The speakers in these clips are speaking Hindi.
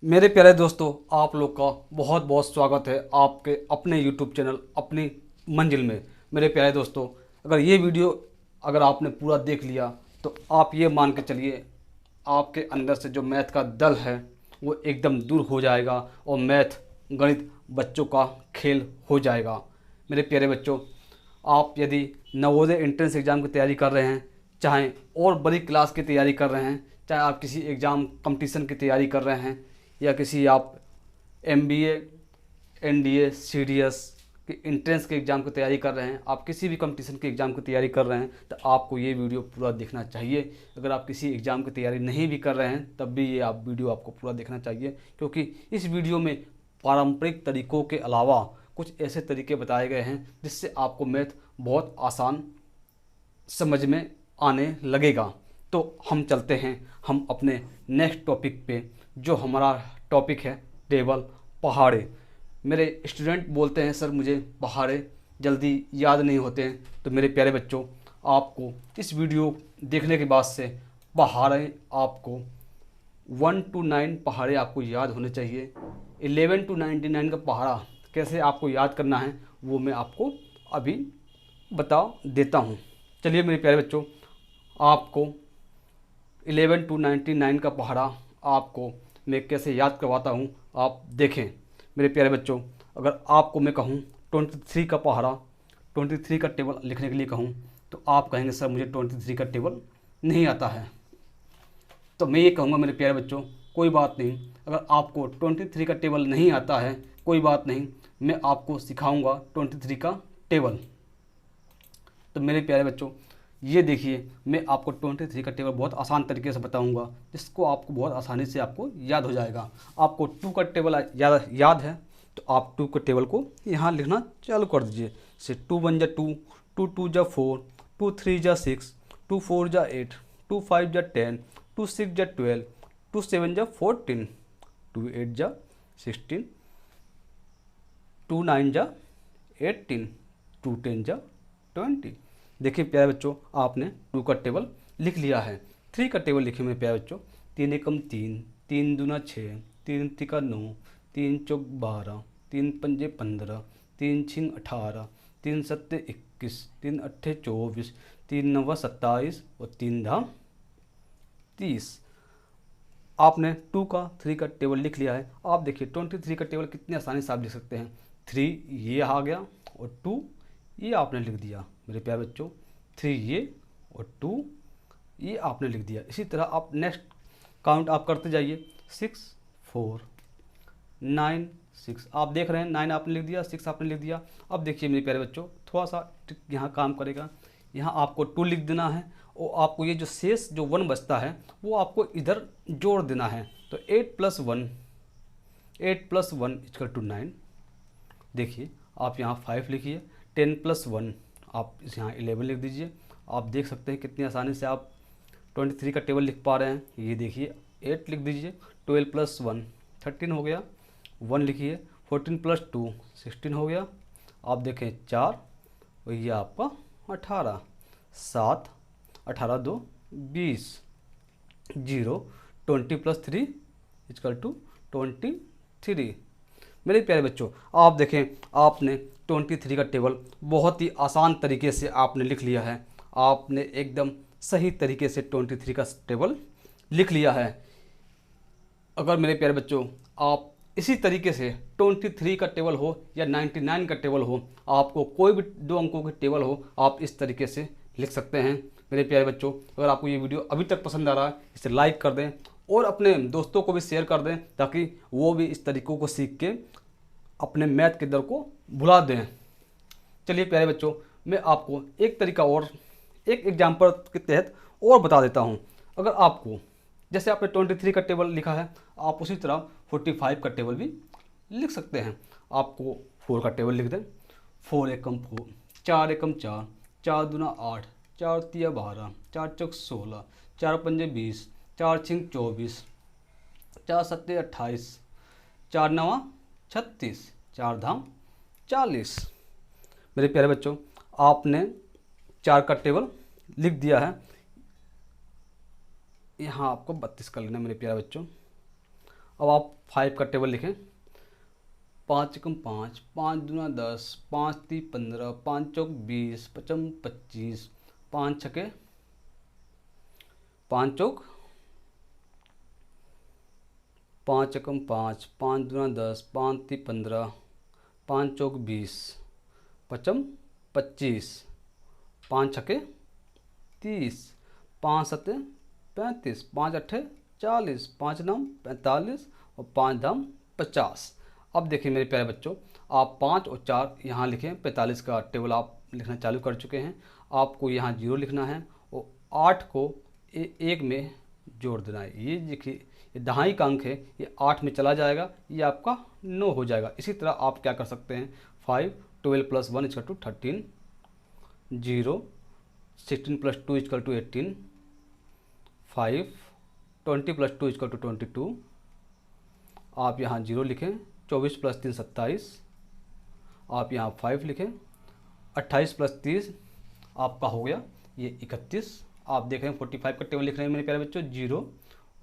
मेरे प्यारे दोस्तों, आप लोग का बहुत बहुत स्वागत है आपके अपने YouTube चैनल अपनी मंजिल में। मेरे प्यारे दोस्तों, अगर ये वीडियो अगर आपने पूरा देख लिया तो आप ये मान के चलिए आपके अंदर से जो मैथ का डर है वो एकदम दूर हो जाएगा और मैथ गणित बच्चों का खेल हो जाएगा। मेरे प्यारे बच्चों, आप यदि नवोदय एंट्रेंस एग्ज़ाम की तैयारी कर रहे हैं, चाहे और बड़ी क्लास की तैयारी कर रहे हैं, चाहे आप किसी एग्ज़ाम कंपटीशन की तैयारी कर रहे हैं, या किसी आप MBA NDA CDS के एंट्रेंस के एग्ज़ाम की तैयारी कर रहे हैं, आप किसी भी कंपटीशन के एग्ज़ाम की तैयारी कर रहे हैं, तो आपको ये वीडियो पूरा देखना चाहिए। अगर आप किसी एग्ज़ाम की तैयारी नहीं भी कर रहे हैं तब भी ये आप वीडियो आपको पूरा देखना चाहिए, क्योंकि इस वीडियो में पारंपरिक तरीक़ों के अलावा कुछ ऐसे तरीके बताए गए हैं जिससे आपको मैथ बहुत आसान समझ में आने लगेगा। तो हम चलते हैं हम अपने नेक्स्ट टॉपिक पे, जो हमारा टॉपिक है टेबल पहाड़े। मेरे स्टूडेंट बोलते हैं सर मुझे पहाड़े जल्दी याद नहीं होते हैं। तो मेरे प्यारे बच्चों, आपको इस वीडियो देखने के बाद से पहाड़े आपको 1 to 9 पहाड़े आपको याद होने चाहिए। 11 to 99 का पहाड़ा कैसे आपको याद करना है वो मैं आपको अभी बता देता हूँ। चलिए मेरे प्यारे बच्चों, आपको 11 to 99 का पहाड़ा आपको मैं कैसे याद करवाता हूँ, आप देखें। मेरे प्यारे बच्चों, अगर आपको मैं कहूँ 23 का पहाड़ा, 23 का टेबल लिखने के लिए कहूँ, तो आप कहेंगे सर मुझे 23 का टेबल नहीं आता है। तो मैं ये कहूँगा मेरे प्यारे बच्चों, कोई बात नहीं, अगर आपको 23 का टेबल नहीं आता है कोई बात नहीं, मैं आपको सिखाऊंगा 23 का टेबल। तो मेरे प्यारे बच्चों, ये देखिए मैं आपको 23 का टेबल बहुत आसान तरीके से बताऊंगा, जिसको आपको बहुत आसानी से आपको याद हो जाएगा। आपको 2 का टेबल याद है तो आप 2 के टेबल को यहाँ लिखना चालू कर दीजिए। से 2 1 जा 2, 2 2 जा 4, 2 3 जा 6, 2 4 जा 8, 2 5 जा 10, 2 6 जा 12, 2 7 जा 14, 2 8 जा 16, 2 9 जा 18, 2 10 जा 20। देखिए प्यारे बच्चों, आपने 2 का टेबल लिख लिया है। 3 का टेबल लिखे मेरे प्यारे बच्चों। 3 एकम 3, 3 दूना 6, 3 तिका 9, 3 चौक 12, 3 पंजे 15, 3 छिंग 18, 3 सत्ते 21, 3 अट्ठे 24, 3 नवा 27 और 3 धाम 30। आपने 2 का 3 का टेबल लिख लिया है। आप देखिए 23 का टेबल कितनी आसानी से आप लिख सकते हैं। 3 ये आ गया और 2 ये आपने लिख दिया मेरे प्यारे बच्चों। 3 ये और 2 ये आपने लिख दिया। इसी तरह आप नेक्स्ट काउंट आप करते जाइए। 6 4 9 6 आप देख रहे हैं, 9 आपने लिख दिया, 6 आपने लिख दिया। अब देखिए मेरे प्यारे बच्चों, थोड़ा सा यहाँ काम करेगा। यहाँ आपको 2 लिख देना है और आपको ये जो शेष जो 1 बचता है वो आपको इधर जोड़ देना है। तो 8 + 1, 8 + 1 = 9। देखिए आप यहाँ 5 लिखिए। 10 + 1 आप यहाँ 11 लिख दीजिए। आप देख सकते हैं कितनी आसानी से आप 23 का टेबल लिख पा रहे हैं। ये देखिए 8 लिख दीजिए। 12 + 1 13 हो गया। 1 लिखिए। 14 + 2 16 हो गया। आप देखें 4 और ये आपका 18। 7 18 2 20। 0 20 + 3 = 23। मेरे प्यारे बच्चों, आप देखें आपने 23 का टेबल बहुत ही आसान तरीके से आपने लिख लिया है। आपने एकदम सही तरीके से 23 का टेबल लिख लिया है। अगर मेरे प्यारे बच्चों आप इसी तरीके से 23 का टेबल हो या 99 का टेबल हो, आपको कोई भी 2 अंकों के टेबल हो, आप इस तरीके से लिख सकते हैं। मेरे प्यारे बच्चों, अगर आपको ये वीडियो अभी तक पसंद आ रहा है इसे लाइक कर दें और अपने दोस्तों को भी शेयर कर दें, ताकि वो भी इस तरीक़ों को सीख के अपने मैथ के डर को भुला दें। चलिए प्यारे बच्चों, मैं आपको एक तरीका और एक एग्जाम्पल के तहत और बता देता हूँ। अगर आपको जैसे आपने 23 का टेबल लिखा है, आप उसी तरह 45 का टेबल भी लिख सकते हैं। आपको 4 का टेबल लिख दें। 4 एकम 4, 4 एकम 4, 4 दूना 8, 4 तिया 12, 4 चौक 16, 4 पंजे 20, 4 छिंग 24, 4 सत्ते 28, 4 नवा 36, 4 धाम 40। मेरे प्यारे बच्चों, आपने 4 का टेबल लिख दिया है। यहाँ आपको 32 कर लेना मेरे प्यारे बच्चों। अब आप 5 का टेबल लिखें। 5 एकम 5, 5 दूना 10, 5 ती 15, 5 चौक 20, 55 25, 5 छके 5 चौक 5 एकम 5, 5 दूना 10, 5 ती 15, 5 चौक 20, 55 25, 5 छके 30, 5 सत्ते 35, 5 अट्ठे 40, 5 नम 45 और 5 धाम 50। अब देखिए मेरे प्यारे बच्चों, आप 5 और 4 यहाँ लिखें। 45 का टेबल आप लिखना चालू कर चुके हैं। आपको यहाँ 0 लिखना है और 8 को 1 में जोड़ देना है। ये देखिए, ये दहाई का अंक है, ये 8 में चला जाएगा, ये आपका 9 हो जाएगा। इसी तरह आप क्या कर सकते हैं, 5 12 + 1 = 13, 0 16 + 2 = 18, 5 20 + 2 = 22। आप यहाँ 0 लिखें। 24 + 3 27, आप यहाँ 5 लिखें। 28 + 30 आपका हो गया ये 31। आप देख रहे हैं 45 का टेबल लिख रहे हैं मेरे प्यारे बच्चों। 0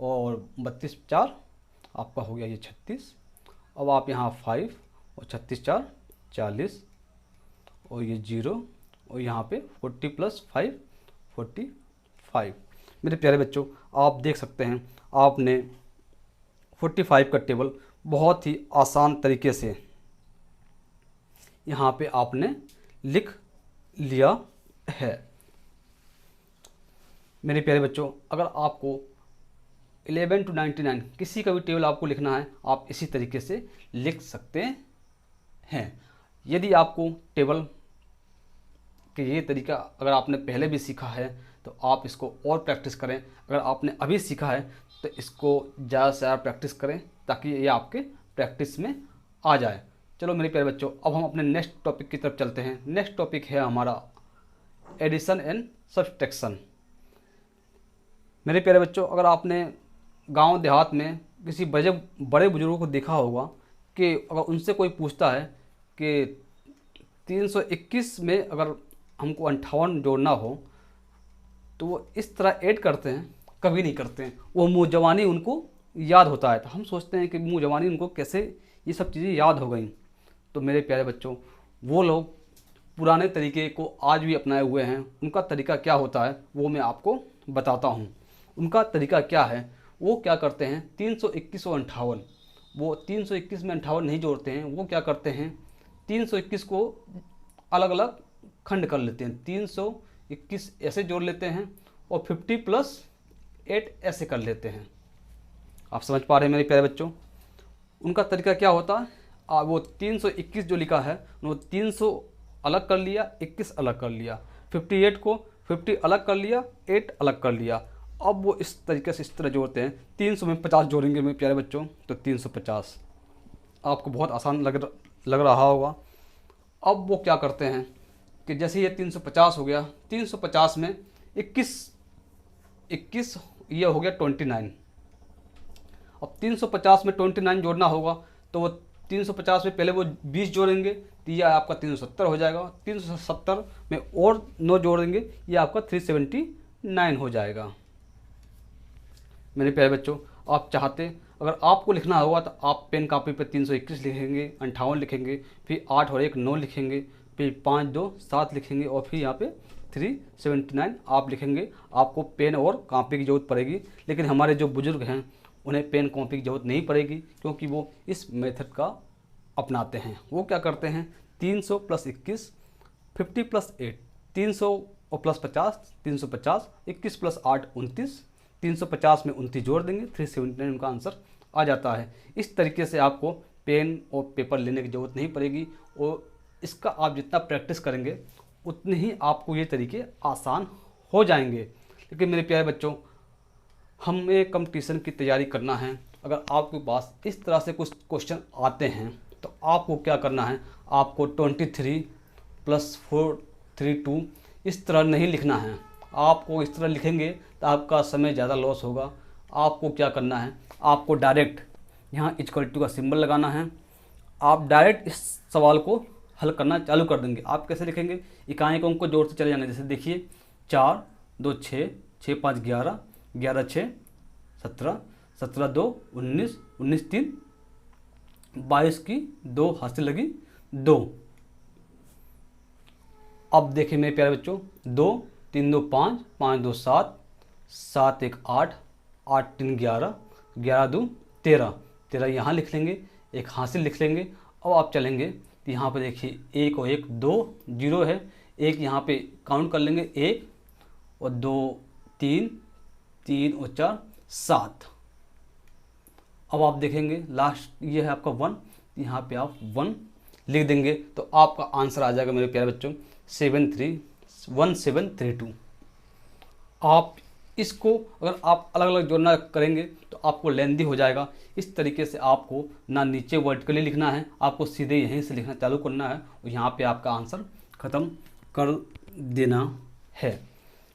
और 32 4 आपका हो गया ये 36। अब आप यहाँ 5 और 36 4 40 और ये 0 और यहाँ पे 40 + 5 45। मेरे प्यारे बच्चों, आप देख सकते हैं आपने 45 का टेबल बहुत ही आसान तरीके से यहाँ पे आपने लिख लिया है। मेरे प्यारे बच्चों, अगर आपको 11 to 99 किसी का भी टेबल आपको लिखना है, आप इसी तरीके से लिख सकते हैं। यदि आपको टेबल के ये तरीका अगर आपने पहले भी सीखा है तो आप इसको और प्रैक्टिस करें। अगर आपने अभी सीखा है तो इसको ज़्यादा से ज़्यादा प्रैक्टिस करें ताकि ये आपके प्रैक्टिस में आ जाए। चलो मेरे प्यारे बच्चों, अब हम अपने नेक्स्ट टॉपिक की तरफ चलते हैं। नेक्स्ट टॉपिक है हमारा एडिशन एंड सब्सट्रैक्शन। मेरे प्यारे बच्चों, अगर आपने गांव देहात में किसी बड़े बुजुर्गों को देखा होगा कि अगर उनसे कोई पूछता है कि 321 में अगर हमको 58 जोड़ना हो तो वो इस तरह ऐड करते हैं, कभी नहीं करते हैं। वो मुँह जवानी उनको याद होता है, तो हम सोचते हैं कि मुँह जवानी उनको कैसे ये सब चीज़ें याद हो गई। तो मेरे प्यारे बच्चों, वो लोग पुराने तरीके को आज भी अपनाए हुए हैं। उनका तरीका क्या होता है वो मैं आपको बताता हूँ। उनका तरीका क्या है, वो क्या करते हैं 321 और 58, वो 321 में 58 नहीं जोड़ते हैं। वो क्या करते हैं 321 को अलग अलग खंड कर लेते हैं। 321 ऐसे जोड़ लेते हैं और 50 + 8 ऐसे कर लेते हैं। आप समझ पा रहे हैं मेरे प्यारे बच्चों, उनका तरीका क्या होता है। वो 321 जो लिखा है वो 300 अलग कर लिया, 21 अलग कर लिया, 58 को 50 अलग कर लिया, 8 अलग कर लिया। अब वो इस तरीके से इस तरह जोड़ते हैं। 300 में 50 जोड़ेंगे मेरे प्यारे बच्चों तो 350। आपको बहुत आसान लग रहा होगा। अब वो क्या करते हैं कि जैसे ये 350 हो गया, 350 में 21 ये हो गया 29। अब 350 में 29 जोड़ना होगा तो वो 350 में पहले वो 20 जोड़ेंगे तो ये आपका 370 हो जाएगा। 370 में और 9 जोड़ेंगे, ये आपका 379 हो जाएगा। मेरे प्यारे बच्चों, आप चाहते अगर आपको लिखना होगा तो आप पेन कॉपी पे 321 लिखेंगे, 58 लिखेंगे, फिर 8 और 1 9 लिखेंगे, फिर 5 2 7 लिखेंगे और फिर यहाँ पे 379 आप लिखेंगे। आपको पेन और कॉपी की ज़रूरत पड़ेगी, लेकिन हमारे जो बुजुर्ग हैं उन्हें पेन कॉपी की ज़रूरत नहीं पड़ेगी क्योंकि वो इस मेथड का अपनाते हैं। वो क्या करते हैं 300 + 21 50 + 8 300 और +50 350, 21 + 8 29, 350 में 29 जोड़ देंगे, 379 उनका आंसर आ जाता है। इस तरीके से आपको पेन और पेपर लेने की ज़रूरत नहीं पड़ेगी और इसका आप जितना प्रैक्टिस करेंगे उतने ही आपको ये तरीके आसान हो जाएंगे। लेकिन मेरे प्यारे बच्चों, हमें कंपटीशन की तैयारी करना है। अगर आपके पास इस तरह से कुछ क्वेश्चन आते हैं तो आपको क्या करना है, आपको 23 + 4 3 2 इस तरह नहीं लिखना है। आपको इस तरह लिखेंगे तो आपका समय ज़्यादा लॉस होगा। आपको क्या करना है, आपको डायरेक्ट यहाँ = का सिंबल लगाना है। आप डायरेक्ट इस सवाल को हल करना चालू कर देंगे। आप कैसे लिखेंगे, इकाई को अंक को जोड़ते चले जाना। जैसे देखिए 4 2 6 6 5 11 11 6 17 17 2 19 19 3 22 की 2 हासिल लगी 2। अब देखिए मेरे प्यारे बच्चों, 2 3 2 5, 5 2 7, 7 1 8, 8 3 11, 11 2 13, 13 यहाँ लिख लेंगे, एक हासिल लिख लेंगे। अब आप चलेंगे तो यहाँ पे देखिए 1 और 1 2 जीरो है, एक यहाँ पे काउंट कर लेंगे 1 और 2 3, 3 और 4 7। अब आप देखेंगे लास्ट ये है आपका 1, यहाँ पे आप 1 लिख देंगे तो आपका आंसर आ जाएगा मेरे प्यारे बच्चों 1732। आप इसको अगर आप अलग अलग जोड़ना करेंगे तो आपको लेंदी हो जाएगा। इस तरीके से आपको ना नीचे वर्टिकली लिखना है, आपको सीधे यहीं से लिखना चालू करना है और यहाँ पे आपका आंसर ख़त्म कर देना है।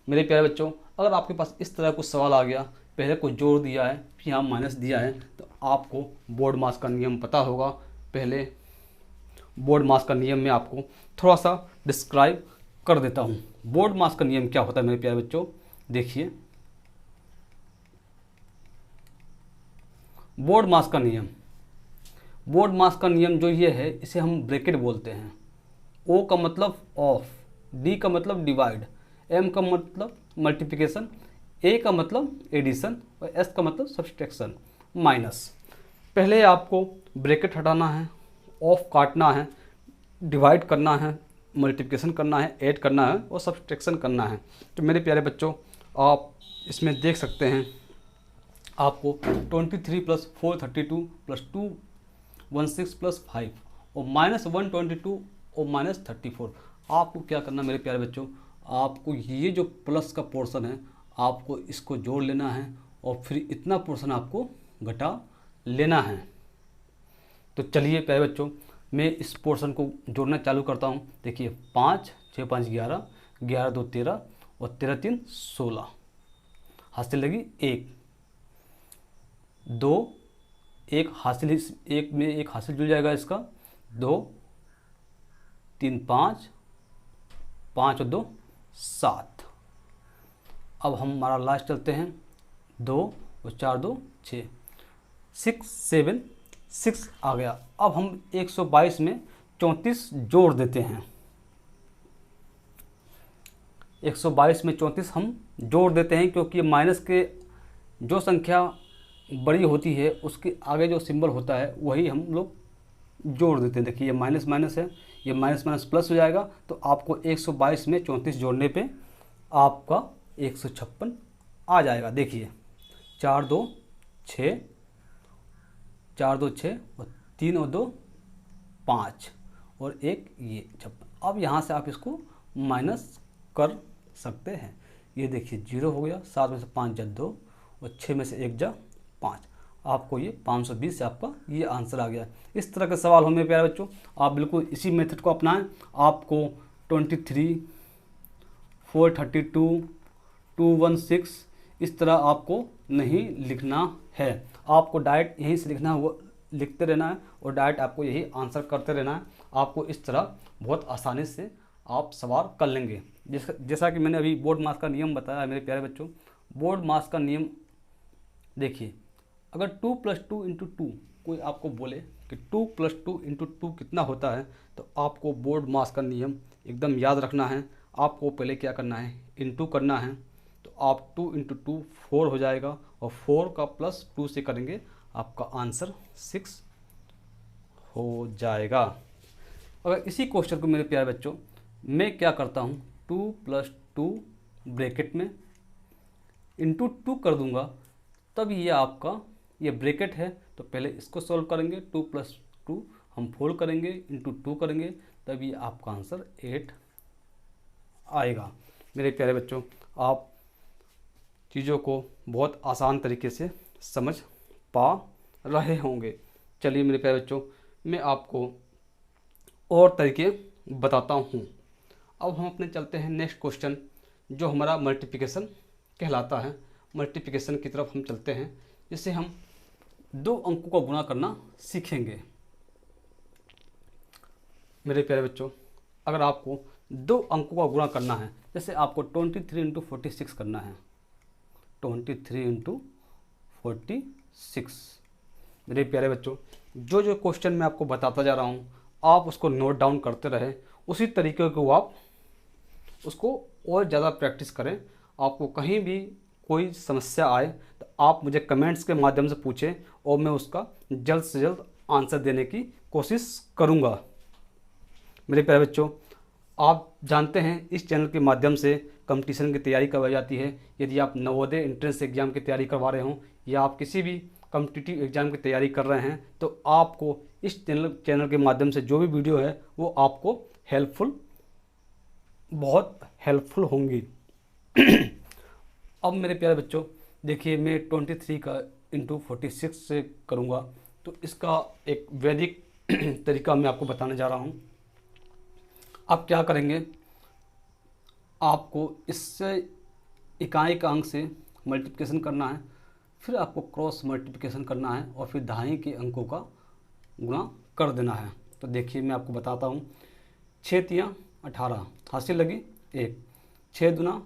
मेरे प्यारे बच्चों, अगर आपके पास इस तरह कुछ सवाल आ गया, पहले कुछ जोड़ दिया है फिर यहाँ माइनस दिया है, तो आपको बोर्ड मास का नियम पता होगा। पहले बोर्ड मास का नियम में आपको थोड़ा सा डिस्क्राइब कर देता हूँ। बोर्ड मास का नियम क्या होता है मेरे प्यारे बच्चों, देखिए बोर्ड मास का नियम, बोर्ड मास का नियम जो ये है इसे हम ब्रैकेट बोलते हैं। ओ का मतलब ऑफ, डी का मतलब डिवाइड, एम का मतलब मल्टीप्लिकेशन, ए का मतलब एडिशन और एस का मतलब सब्सट्रैक्शन, माइनस। पहले आपको ब्रैकेट हटाना है, ऑफ काटना है, डिवाइड करना है, मल्टीप्लिकेशन करना है, ऐड करना है और सब्सट्रैक्शन करना है। तो मेरे प्यारे बच्चों, आप इसमें देख सकते हैं आपको 23 + 4 32 + 2 16 + 5 और -122 और -34। आपको क्या करना मेरे प्यारे बच्चों, आपको ये जो प्लस का पोर्शन है आपको इसको जोड़ लेना है और फिर इतना पोर्शन आपको घटा लेना है। तो चलिए प्यारे बच्चों, मैं इस पोर्शन को जोड़ना चालू करता हूँ। देखिए 5 6 5 11, 11 2 13 और 13 3 16, हासिल लगी 1 2, एक हासिल, एक में एक हासिल जुड़ जाएगा इसका 2 3 5, 5 और 2 7। अब हम हमारा लास्ट चलते हैं 2 और 4 2 6, 6 7 6 आ गया। अब हम 122 में 34 जोड़ देते हैं। 122 में 34 हम जोड़ देते हैं क्योंकि माइनस के जो संख्या बड़ी होती है उसके आगे जो सिंबल होता है वही हम लोग जोड़ देते हैं। देखिए ये माइनस माइनस है, ये माइनस माइनस प्लस हो जाएगा, तो आपको 122 में 34 जोड़ने पे आपका 156 आ जाएगा। देखिए 4 2 6, 4 2 6 और 3 और 2 5 और 1 ये 56। अब यहाँ से आप इसको माइनस कर सकते हैं। ये देखिए 0 हो गया, 7 में से 5 जा 2 और 6 में से 1 जा 5, आपको ये 520 से आपका ये आंसर आ गया। इस तरह के सवाल हो मेरे प्यारे बच्चों, आप बिल्कुल इसी मेथड को अपनाएं। आपको 23 432 216 इस तरह आपको नहीं लिखना है, आपको डायरेक्ट यहीं से लिखना है, वो लिखते रहना है और डायरेक्ट आपको यही आंसर करते रहना है। आपको इस तरह बहुत आसानी से आप सवाल कर लेंगे। जैसा कि मैंने अभी बोर्ड मास का नियम बताया मेरे प्यारे बच्चों, बोर्ड मास का नियम देखिए, अगर 2 + 2 × 2 कोई आपको बोले कि 2 + 2 × 2 कितना होता है, तो आपको बोर्ड मास का नियम एकदम याद रखना है। आपको पहले क्या करना है, इनटू करना है, तो आप 2 × 2 4 हो जाएगा और 4 का +2 से करेंगे आपका आंसर 6 हो जाएगा। अगर इसी क्वेश्चन को मेरे प्यारे बच्चों मैं क्या करता हूँ, 2 + 2 ब्रैकेट में × 2 कर दूंगा, तब ये आपका ये ब्रैकेट है, तो पहले इसको सॉल्व करेंगे। 2 + 2 हम 4 करेंगे, × 2 करेंगे, तब ये आपका आंसर 8 आएगा। मेरे प्यारे बच्चों, आप चीज़ों को बहुत आसान तरीके से समझ पा रहे होंगे। चलिए मेरे प्यारे बच्चों, मैं आपको और तरीके बताता हूँ। अब हम अपने चलते हैं नेक्स्ट क्वेश्चन, जो हमारा मल्टीप्लिकेशन कहलाता है। मल्टीप्लिकेशन की तरफ हम चलते हैं, जिससे हम 2 अंकों का गुणा करना सीखेंगे। मेरे प्यारे बच्चों, अगर आपको 2 अंकों का गुणा करना है, जैसे आपको 23 × 46 करना है, 23 × 46। मेरे प्यारे बच्चों, जो जो क्वेश्चन मैं आपको बताता जा रहा हूँ आप उसको नोट डाउन करते रहें, उसी तरीके को आप उसको और ज़्यादा प्रैक्टिस करें। आपको कहीं भी कोई समस्या आए तो आप मुझे कमेंट्स के माध्यम से पूछें और मैं उसका जल्द से जल्द आंसर देने की कोशिश करूँगा। मेरे प्यारे बच्चों, आप जानते हैं इस चैनल के माध्यम से कंपटीशन की तैयारी करवाई जाती है। यदि आप नवोदय एंट्रेंस एग्ज़ाम की तैयारी करवा रहे हों या आप किसी भी कॉम्पिटिटिव एग्ज़ाम की तैयारी कर रहे हैं तो आपको इस चैनल के माध्यम से जो भी वीडियो है वो आपको बहुत हेल्पफुल होंगी। अब मेरे प्यारे बच्चों देखिए, मैं 23 का इंटू 46 से करूँगा, तो इसका एक वैदिक तरीका मैं आपको बताने जा रहा हूँ। आप क्या करेंगे, आपको इससे इकाई का अंक से मल्टीप्लिकेशन करना है, फिर आपको क्रॉस मल्टीप्लिकेशन करना है और फिर दहाई के अंकों का गुणा कर देना है। तो देखिए मैं आपको बताता हूँ। 6 तियाँ 18, हासिल लगी 1, 6 दूना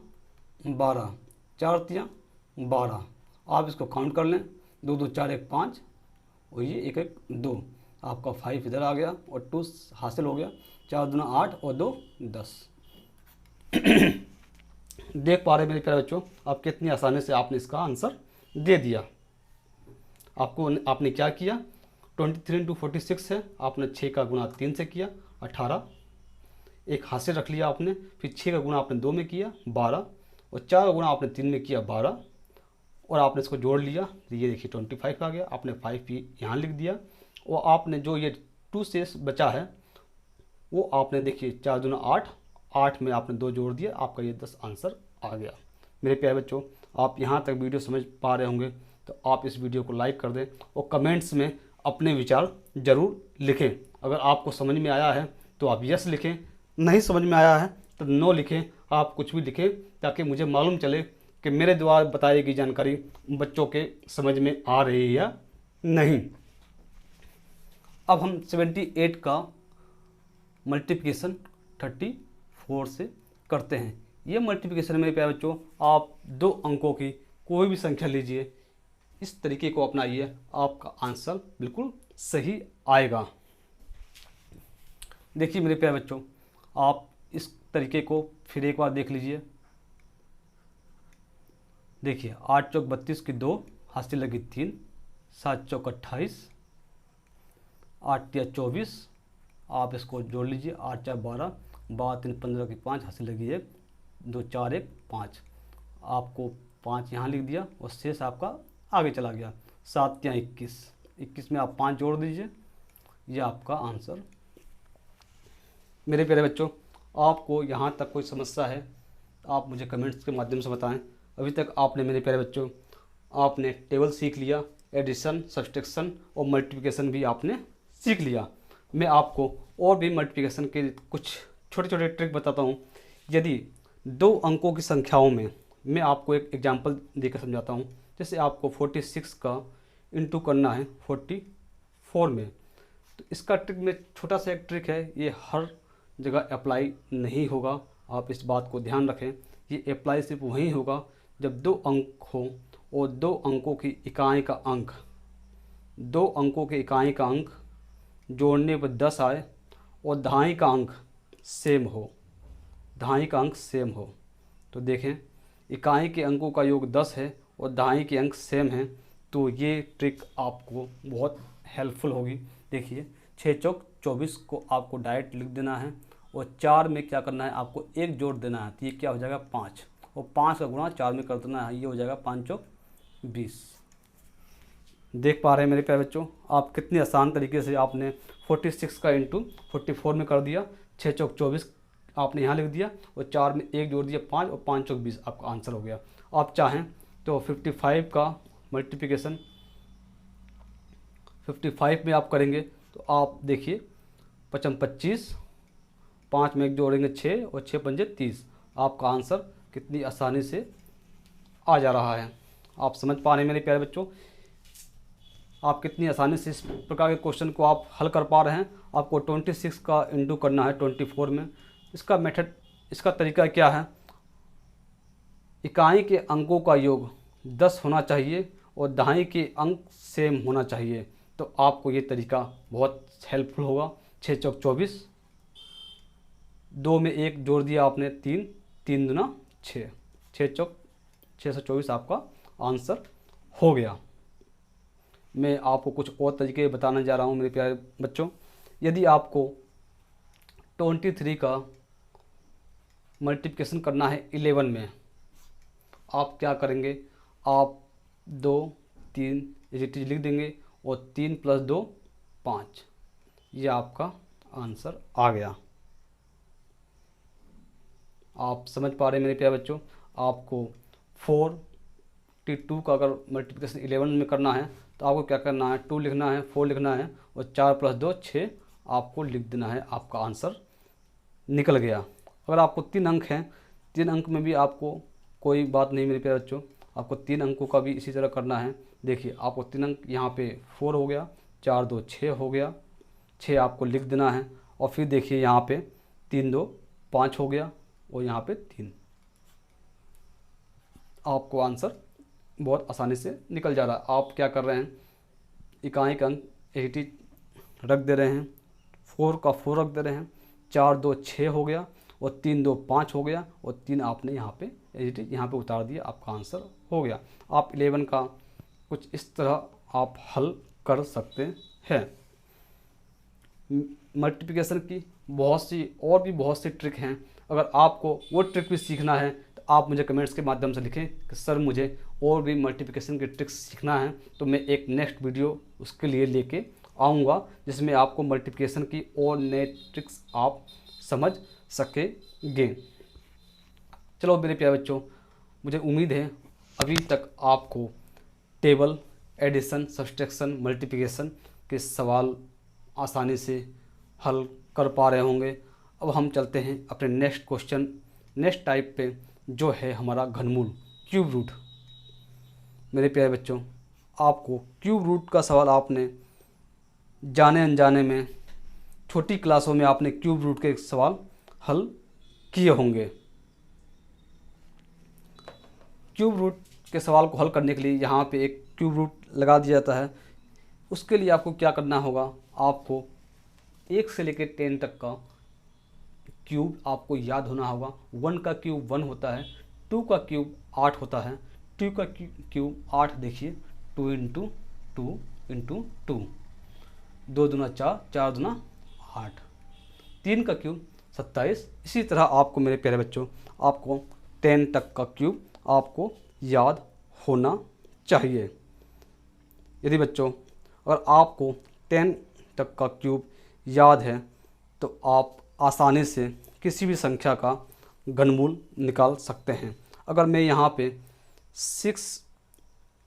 12, 4 तियाँ 12। आप इसको काउंट कर लें, 2 2 4 1 5 और ये 1 1 2। आपका 5 इधर आ गया और 2 हासिल हो गया। 4 दूना 8 और 2 10। देख पा रहे मेरे प्यारे बच्चों, आप कितनी आसानी से आपने इसका आंसर दे दिया। आपने क्या किया, 23 इंटू 46 है, आपने 6 का गुणा 3 से किया 18, एक हासिल रख लिया आपने, फिर 6 का गुणा आपने 2 में किया 12 और 4 का गुणा आपने 3 में किया 12 और आपने इसको जोड़ लिया, तो ये देखिए 25 आ गया। आपने 5 यहाँ लिख दिया और आपने जो ये 2 शेष बचा है वो आपने देखिए 4 दूना 8, 8 में आपने 2 जोड़ दिया, आपका ये 10 आंसर आ गया। मेरे प्यारे बच्चों, आप यहाँ तक वीडियो समझ पा रहे होंगे तो आप इस वीडियो को लाइक कर दें और कमेंट्स में अपने विचार ज़रूर लिखें। अगर आपको समझ में आया है तो आप यस लिखें, नहीं समझ में आया है तो नो लिखें। आप कुछ भी लिखें ताकि मुझे मालूम चले कि मेरे द्वारा बताई गई जानकारी बच्चों के समझ में आ रही है या नहीं। अब हम 78 का मल्टीप्लिकेशन 34 से करते हैं। ये मल्टीप्लिकेशन मेरे प्यारे बच्चों, आप 2 अंकों की कोई भी संख्या लीजिए, इस तरीके को अपनाइए, आपका आंसर बिल्कुल सही आएगा। देखिए मेरे प्यारे बच्चों, आप इस तरीके को फिर एक बार देख लीजिए। देखिए 8 चौक 32 की 2, हासिल लगी 3, 7 चौक 28, 8 तिया 24, आप इसको जोड़ लीजिए, 8 4 12, 12 3 15 की 5, हासिल लगी 1, 2 4 1 5। आपको 5 यहाँ लिख दिया और शेष आपका आगे चला गया। 7 तिया 21, 21 में आप 5 जोड़ दीजिए, ये आपका आंसर। मेरे प्यारे बच्चों, आपको यहाँ तक कोई समस्या है आप मुझे कमेंट्स के माध्यम से बताएं। अभी तक आपने मेरे प्यारे बच्चों, आपने टेबल सीख लिया, एडिशन, सब्सट्रैक्शन और मल्टीप्लिकेशन भी आपने सीख लिया। मैं आपको और भी मल्टीप्लिकेशन के कुछ छोटे छोटे ट्रिक बताता हूँ। यदि 2 अंकों की संख्याओं में मैं आपको एक एग्जांपल देकर समझाता हूँ। जैसे आपको 46 का इंटू करना है 44 में, तो इसका ट्रिक में छोटा सा एक ट्रिक है, ये हर जगह अप्लाई नहीं होगा, आप इस बात को ध्यान रखें। ये अप्लाई सिर्फ वहीं होगा जब 2 अंक हो और 2 अंकों की इकाई का अंक, 2 अंकों के इकाई का अंक जोड़ने पर 10 आए और दहाई का अंक सेम हो, दहाई का अंक सेम हो। तो देखें, इकाई के अंकों का योग 10 है और दहाई के अंक सेम हैं, तो ये ट्रिक आपको बहुत हेल्पफुल होगी। देखिए 6 चौक 24 को आपको डायरेक्ट लिख देना है और 4 में क्या करना है, आपको 1 जोड़ देना है, तो ये क्या हो जाएगा 5 और 5 का गुणा 4 में कर देना है, ये हो जाएगा 5 चौक 20। देख पा रहे हैं मेरे प्यारे बच्चों, आप कितनी आसान तरीके से आपने 46 का इंटू 44 में कर दिया। 6 चौक 24 आपने यहाँ लिख दिया और 4 में 1 जोड़ दिया 5 और 5 चौक 20, आपका आंसर हो गया। आप चाहें तो 55 का मल्टीप्लिकेशन 55 में आप करेंगे तो आप देखिए 55 25, 5 में 1 जोड़ेंगे 6 और 6 पंजे 30, आपका आंसर कितनी आसानी से आ जा रहा है। आप समझ पा रहे हैं मेरे प्यारे बच्चों, आप कितनी आसानी से इस प्रकार के क्वेश्चन को आप हल कर पा रहे हैं। आपको 26 का इंटू करना है 24 में। इसका मेथड, इसका तरीका क्या है, इकाई के अंकों का योग 10 होना चाहिए और दहाई के अंक सेम होना चाहिए, तो आपको ये तरीका बहुत हेल्पफुल होगा। 6 चौक 24, 2 में 1 जोड़ दिया आपने 3, 3 दूना 6, 6 चौक 624 आपका आंसर हो गया। मैं आपको कुछ और तरीके बताने जा रहा हूँ मेरे प्यारे बच्चों। यदि आपको 23 का मल्टीप्लिकेशन करना है 11 में, आप क्या करेंगे, आप 2 3 ये लिख देंगे और 3 + 2 5, ये आपका आंसर आ गया। आप समझ पा रहे हैं मेरे प्यारे बच्चों। आपको 42 का अगर मल्टीप्लिकेशन 11 में करना है तो आपको क्या करना है, 2 लिखना है, 4 लिखना है और 4 + 2 6 आपको लिख देना है, आपका आंसर निकल गया। अगर आपको 3 अंक हैं, 3 अंक में भी आपको कोई बात नहीं मेरे प्यारे बच्चों, आपको 3 अंकों का भी इसी तरह करना है। देखिए आपको 3 अंक यहाँ पे 4 हो गया, 4 2 6 हो गया, 6 आपको लिख देना है और फिर देखिए यहाँ पे 3 2 5 हो गया और यहाँ पे 3, आपको आंसर बहुत आसानी से निकल जा रहा है। आप क्या कर रहे हैं, इकाई का अंक 80 रख दे रहे हैं, 4 का 4 रख दे रहे हैं, 4 2 6 हो गया और 3 2 5 हो गया और 3 आपने यहाँ पे 80 यहाँ पे उतार दिया, आपका आंसर हो गया। आप 11 का कुछ इस तरह आप हल कर सकते हैं। मल्टीप्लिकेशन की बहुत सी ट्रिक हैं। अगर आपको वो ट्रिक भी सीखना है तो आप मुझे कमेंट्स के माध्यम से लिखें कि सर मुझे और भी मल्टीप्लिकेशन की ट्रिक्स सीखना है, तो मैं एक नेक्स्ट वीडियो उसके लिए लेके आऊँगा जिसमें आपको मल्टीप्लिकेशन की और नए ट्रिक्स आप समझ सकेंगे। चलो मेरे प्यारे बच्चों, मुझे उम्मीद है अभी तक आपको टेबल, एडिशन, सब्सट्रैक्शन, मल्टीप्लिकेशन के सवाल आसानी से हल कर पा रहे होंगे। अब हम चलते हैं अपने नेक्स्ट क्वेश्चन, नेक्स्ट टाइप पे, जो है हमारा घनमूल, क्यूब रूट। मेरे प्यारे बच्चों, आपको क्यूब रूट का सवाल आपने जाने अनजाने में छोटी क्लासों में आपने क्यूब रूट के सवाल हल किए होंगे। क्यूब रूट के सवाल को हल करने के लिए यहाँ पे एक क्यूब रूट लगा दिया जाता है। उसके लिए आपको क्या करना होगा, आपको 1 से लेकर 10 तक का क्यूब आपको याद होना होगा। 1 का क्यूब 1 होता है, 2 का क्यूब 8 होता है, 2 का क्यूब 8, देखिए 2 × 2 × 2, 2 दूना 4, 4 दूना 8, 3 का क्यूब 27। इसी तरह आपको मेरे प्यारे बच्चों, आपको 10 तक का क्यूब आपको याद होना चाहिए। यदि बच्चों अगर आपको 10 तक का क्यूब याद है तो आप आसानी से किसी भी संख्या का घनमूल निकाल सकते हैं। अगर मैं यहाँ पे 6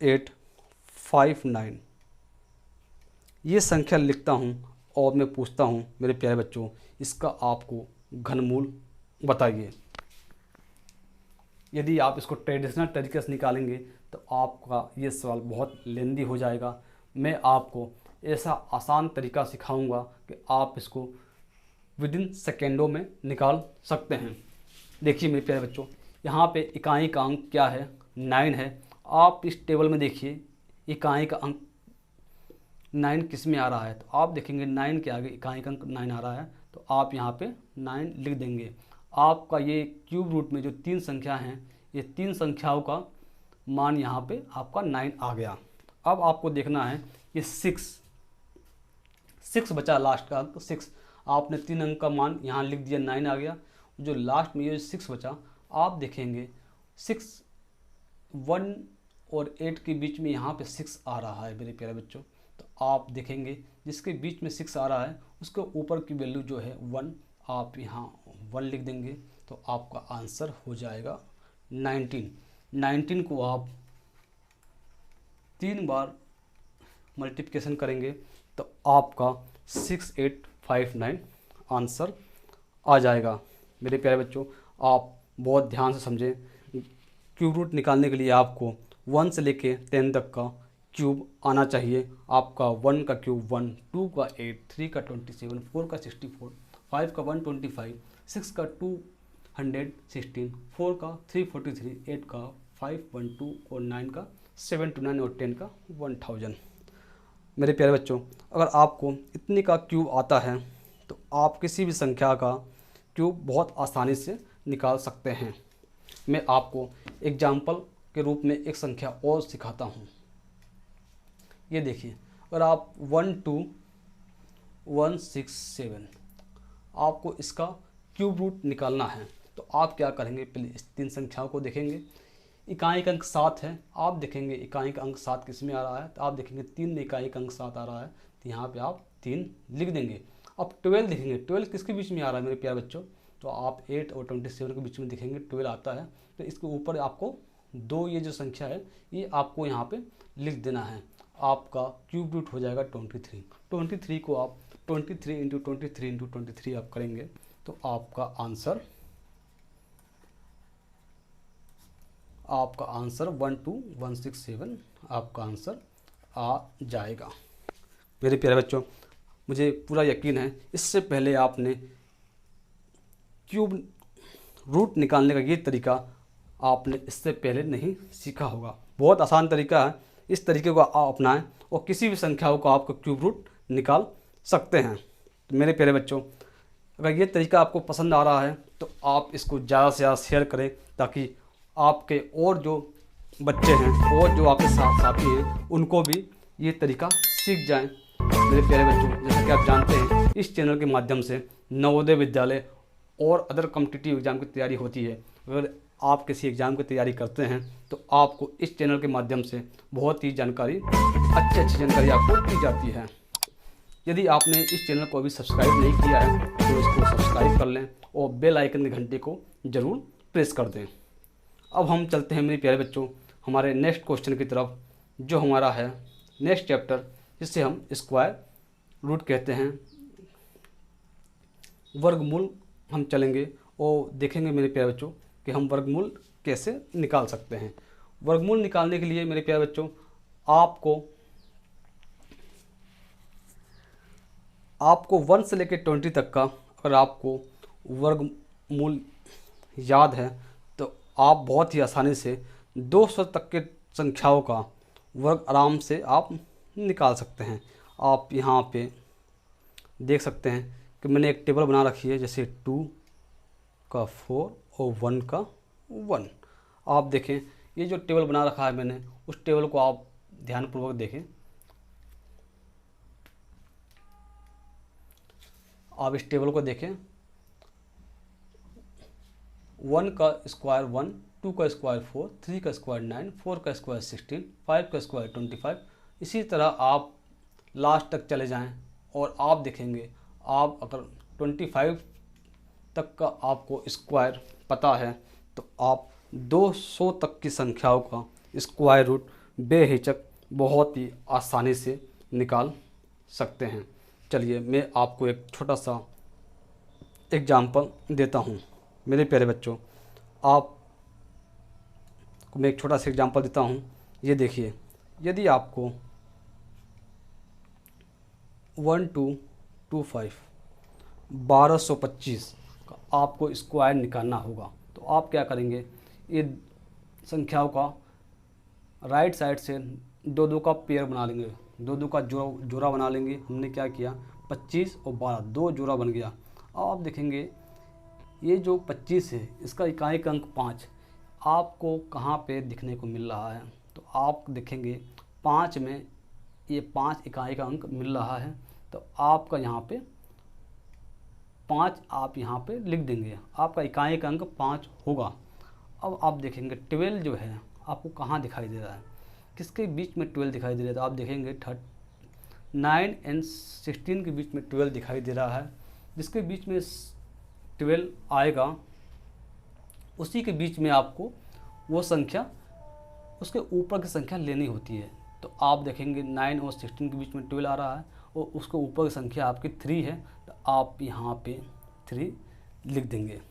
8 5 9 ये संख्या लिखता हूँ और मैं पूछता हूँ मेरे प्यारे बच्चों, इसका आपको घनमूल बताइए। यदि आप इसको ट्रेडिशनल तरीके से निकालेंगे तो आपका ये सवाल बहुत लेंदी हो जाएगा। मैं आपको ऐसा आसान तरीका सिखाऊंगा कि आप इसको विदिन सेकेंडों में निकाल सकते हैं। देखिए मेरे प्यारे बच्चों, यहाँ पे इकाई का अंक क्या है, 9 है। आप इस टेबल में देखिए इकाई का अंक 9 किस में आ रहा है, तो आप देखेंगे 9 के आगे इकाई का अंक 9 आ रहा है, तो आप यहाँ पे 9 लिख देंगे। आपका ये क्यूब रूट में जो 3 संख्या हैं, ये 3 संख्याओं का मान यहाँ पे आपका 9 आ गया। अब आपको देखना है ये 6 बचा, लास्ट का अंक 6। आपने 3 अंक का मान यहाँ लिख दिया, 9 आ गया। जो लास्ट में ये 6 बचा, आप देखेंगे 6 1 और 8 के बीच में यहाँ पे 6 आ रहा है मेरे प्यारे बच्चों। तो आप देखेंगे जिसके बीच में 6 आ रहा है उसके ऊपर की वैल्यू जो है 1, आप यहाँ 1 लिख देंगे, तो आपका आंसर हो जाएगा 19। 19 को आप 3 बार मल्टीप्लिकेशन करेंगे तो आपका 6859 आंसर आ जाएगा। मेरे प्यारे बच्चों, आप बहुत ध्यान से समझें। क्यूब रूट निकालने के लिए आपको 1 से लेके 10 तक का क्यूब आना चाहिए। आपका 1 का क्यूब 1, 2 का 8, 3 का 27, 4 का 64, 5 का 125, 6 का 216, 4 का 343, 8 का 512 और 9 का 729 और 10 का 1000। मेरे प्यारे बच्चों, अगर आपको इतने का क्यूब आता है तो आप किसी भी संख्या का क्यूब बहुत आसानी से निकाल सकते हैं। मैं आपको एग्जाम्पल के रूप में एक संख्या और सिखाता हूँ। ये देखिए, अगर आप 12167 आपको इसका क्यूब रूट निकालना है तो आप क्या करेंगे, पहले इस 3 संख्याओं को देखेंगे। इकाई का अंक 7 है, आप देखेंगे इकाई का अंक 7 किस में आ रहा है, तो आप देखेंगे 3 में इकाई का अंक 7 आ रहा है, तो यहाँ पे आप 3 लिख देंगे। अब 12 देखेंगे, 12 किसके बीच में आ रहा है मेरे प्यारे बच्चों, तो आप 8 और 27 के बीच में देखेंगे 12 आता है, तो इसके ऊपर आपको 2 ये जो संख्या है ये आपको यहाँ पे लिख देना है। आपका क्यूब रूट हो जाएगा 23। 23 को आप 23 इंटू 23 इंटू 23 आप करेंगे तो आपका आंसर 12167 आपका आंसर आ जाएगा। मेरे प्यारे बच्चों, मुझे पूरा यकीन है इससे पहले आपने क्यूब रूट निकालने का ये तरीका आपने इससे पहले नहीं सीखा होगा। बहुत आसान तरीका है, इस तरीके को आप अपनाएं और किसी भी संख्याओं को आपको क्यूब रूट निकाल सकते हैं। तो मेरे प्यारे बच्चों, अगर ये तरीका आपको पसंद आ रहा है तो आप इसको ज़्यादा से ज़्यादा शेयर करें ताकि आपके और जो बच्चे हैं और जो आपके साथी हैं उनको भी ये तरीका सीख जाएं। मेरे प्यारे बच्चों, जैसा कि आप जानते हैं इस चैनल के माध्यम से नवोदय विद्यालय और अदर कॉम्पिटिटिव एग्ज़ाम की तैयारी होती है। अगर आप किसी एग्ज़ाम की तैयारी करते हैं तो आपको इस चैनल के माध्यम से बहुत ही जानकारी, अच्छी जानकारी आपको दी जाती है। यदि आपने इस चैनल को अभी सब्सक्राइब नहीं किया है तो इसको सब्सक्राइब कर लें और बेल आइकन की घंटे को ज़रूर प्रेस कर दें। अब हम चलते हैं मेरे प्यारे बच्चों हमारे नेक्स्ट क्वेश्चन की तरफ, जो हमारा है नेक्स्ट चैप्टर, जिसे हम स्क्वायर रूट कहते हैं। वर्गमूल हम चलेंगे और देखेंगे मेरे प्यारे बच्चों कि हम वर्गमूल कैसे निकाल सकते हैं। वर्गमूल निकालने के लिए मेरे प्यारे बच्चों आपको 1 से लेकर 20 तक का अगर आपको वर्गमूल याद है तो आप बहुत ही आसानी से 200 तक के संख्याओं का वर्ग आराम से आप निकाल सकते हैं। आप यहाँ पे देख सकते हैं कि मैंने एक टेबल बना रखी है, जैसे 2 का 4 और 1 का 1। आप देखें ये जो टेबल बना रखा है मैंने, उस टेबल को आप ध्यानपूर्वक देखें। आप इस टेबल को देखें, 1 का स्क्वायर 1, 2 का स्क्वायर 4, 3 का स्क्वायर 9, 4 का स्क्वायर 16, 5 का स्क्वायर 25। इसी तरह आप लास्ट तक चले जाएं और आप देखेंगे आप अगर 25 तक का आपको स्क्वायर पता है तो आप 200 तक की संख्याओं का स्क्वायर रूट बेहिचक बहुत ही आसानी से निकाल सकते हैं। चलिए मैं आपको एक छोटा सा एग्जाम्पल देता हूँ। मेरे प्यारे बच्चों, आपको मैं एक छोटा सा एग्जाम्पल देता हूँ। ये देखिए, यदि आपको 1225 1225 का आपको स्क्वायर निकालना होगा तो आप क्या करेंगे, ये संख्याओं का राइट साइड से 2 का पेयर बना लेंगे, 2 का जोड़ा बना लेंगे। हमने क्या किया, 25 और 12 2 जोड़ा बन गया। अब आप देखेंगे ये जो 25 है इसका इकाई का अंक 5 आपको कहाँ पे दिखने को मिल रहा है, तो आप देखेंगे 5 में ये 5 इकाई का अंक मिल रहा है, तो आपका यहाँ पे 5 आप यहाँ पे लिख देंगे, आपका इकाई का अंक 5 होगा। अब आप देखेंगे 12 जो है आपको कहाँ दिखाई दे रहा है, किसके बीच में 12 दिखाई दे रहा है, तो आप देखेंगे 9 और 16 के बीच में 12 दिखाई दे रहा है। जिसके बीच में 12 आएगा उसी के बीच में आपको वो संख्या, उसके ऊपर की संख्या लेनी होती है। तो आप देखेंगे 9 और 16 के बीच में 12 आ रहा है और उसके ऊपर की संख्या आपकी 3 है, तो आप यहाँ पे 3 लिख देंगे।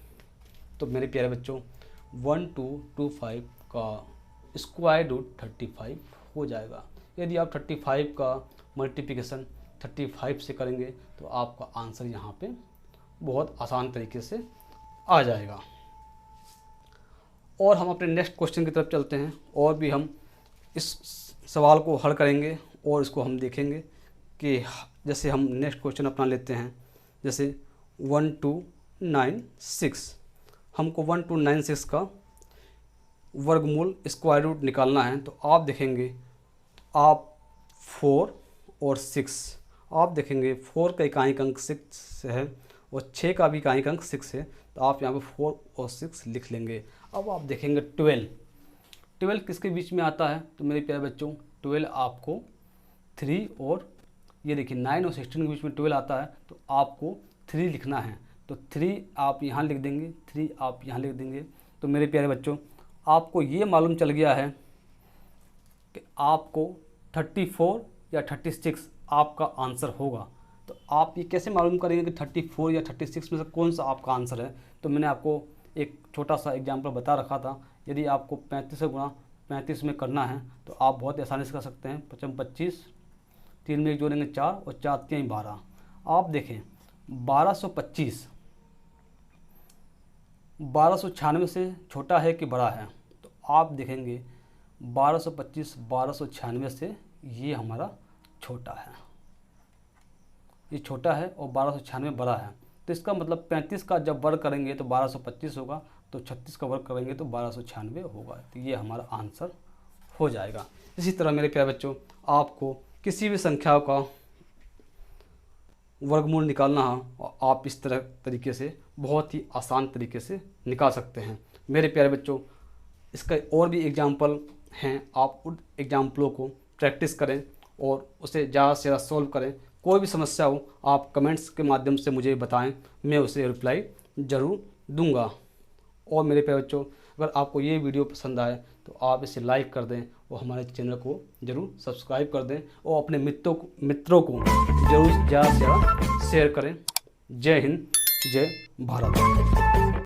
तो मेरे प्यारे बच्चों 1225 का स्क्वायर रूट 35 हो जाएगा। यदि आप 35 का मल्टीप्लिकेशन 35 से करेंगे तो आपका आंसर यहाँ पे बहुत आसान तरीके से आ जाएगा। और हम अपने नेक्स्ट क्वेश्चन की तरफ चलते हैं और भी हम इस सवाल को हल करेंगे और इसको हम देखेंगे कि जैसे हम नेक्स्ट क्वेश्चन अपना लेते हैं, जैसे 1296, हमको 1296 का वर्गमूल स्क्वायर रूट निकालना है। तो आप देखेंगे, आप 4 और 6, आप देखेंगे 4 का इकाई अंक 6 है और 6 का भी इकाई अंक 6 है, तो आप यहाँ पे 4 और 6 लिख लेंगे। अब आप देखेंगे 12 किसके बीच में आता है? तो मेरे प्यारे बच्चों 12 आपको 3 और ये देखिए 9 और 16 के बीच में 12 आता है, तो आपको 3 लिखना है। तो 3 आप यहाँ लिख देंगे, 3 आप यहाँ लिख देंगे। तो मेरे प्यारे बच्चों आपको ये मालूम चल गया है कि आपको 34 या 36 आपका आंसर होगा। तो आप ये कैसे मालूम करेंगे कि 34 या 36 में से कौन सा आपका आंसर है? तो मैंने आपको एक छोटा सा एग्जांपल बता रखा था। यदि आपको 35 से गुणा 35 में करना है तो आप बहुत आसानी से कर सकते हैं। 55 25, 3 में 1 जोड़ेंगे 4 और 4 3 12। आप देखें 1225 1296 से छोटा है कि बड़ा है? तो आप देखेंगे 1225 1296 से ये हमारा छोटा है, ये छोटा है और 1296 बड़ा है। तो इसका मतलब 35 का जब वर्ग करेंगे तो 1225 होगा, तो 36 का वर्ग करेंगे तो 1296 होगा। तो ये हमारा आंसर हो जाएगा। इसी तरह मेरे प्यारे बच्चों आपको किसी भी संख्या का वर्गमूल निकालना है और आप इस तरीके से बहुत ही आसान तरीके से निकाल सकते हैं। मेरे प्यारे बच्चों इसका और भी एग्जाम्पल हैं, आप उन एग्जाम्पलों को प्रैक्टिस करें और उसे ज़्यादा से ज़्यादा सॉल्व करें। कोई भी समस्या हो आप कमेंट्स के माध्यम से मुझे बताएं, मैं उसे रिप्लाई ज़रूर दूंगा। और मेरे प्यारे बच्चों अगर आपको ये वीडियो पसंद आए तो आप इसे लाइक कर दें और हमारे चैनल को ज़रूर सब्सक्राइब कर दें और अपने मित्रों को ज़रूर ज़्यादा से ज़्यादा शेयर करें। जय हिंद, जय भारत।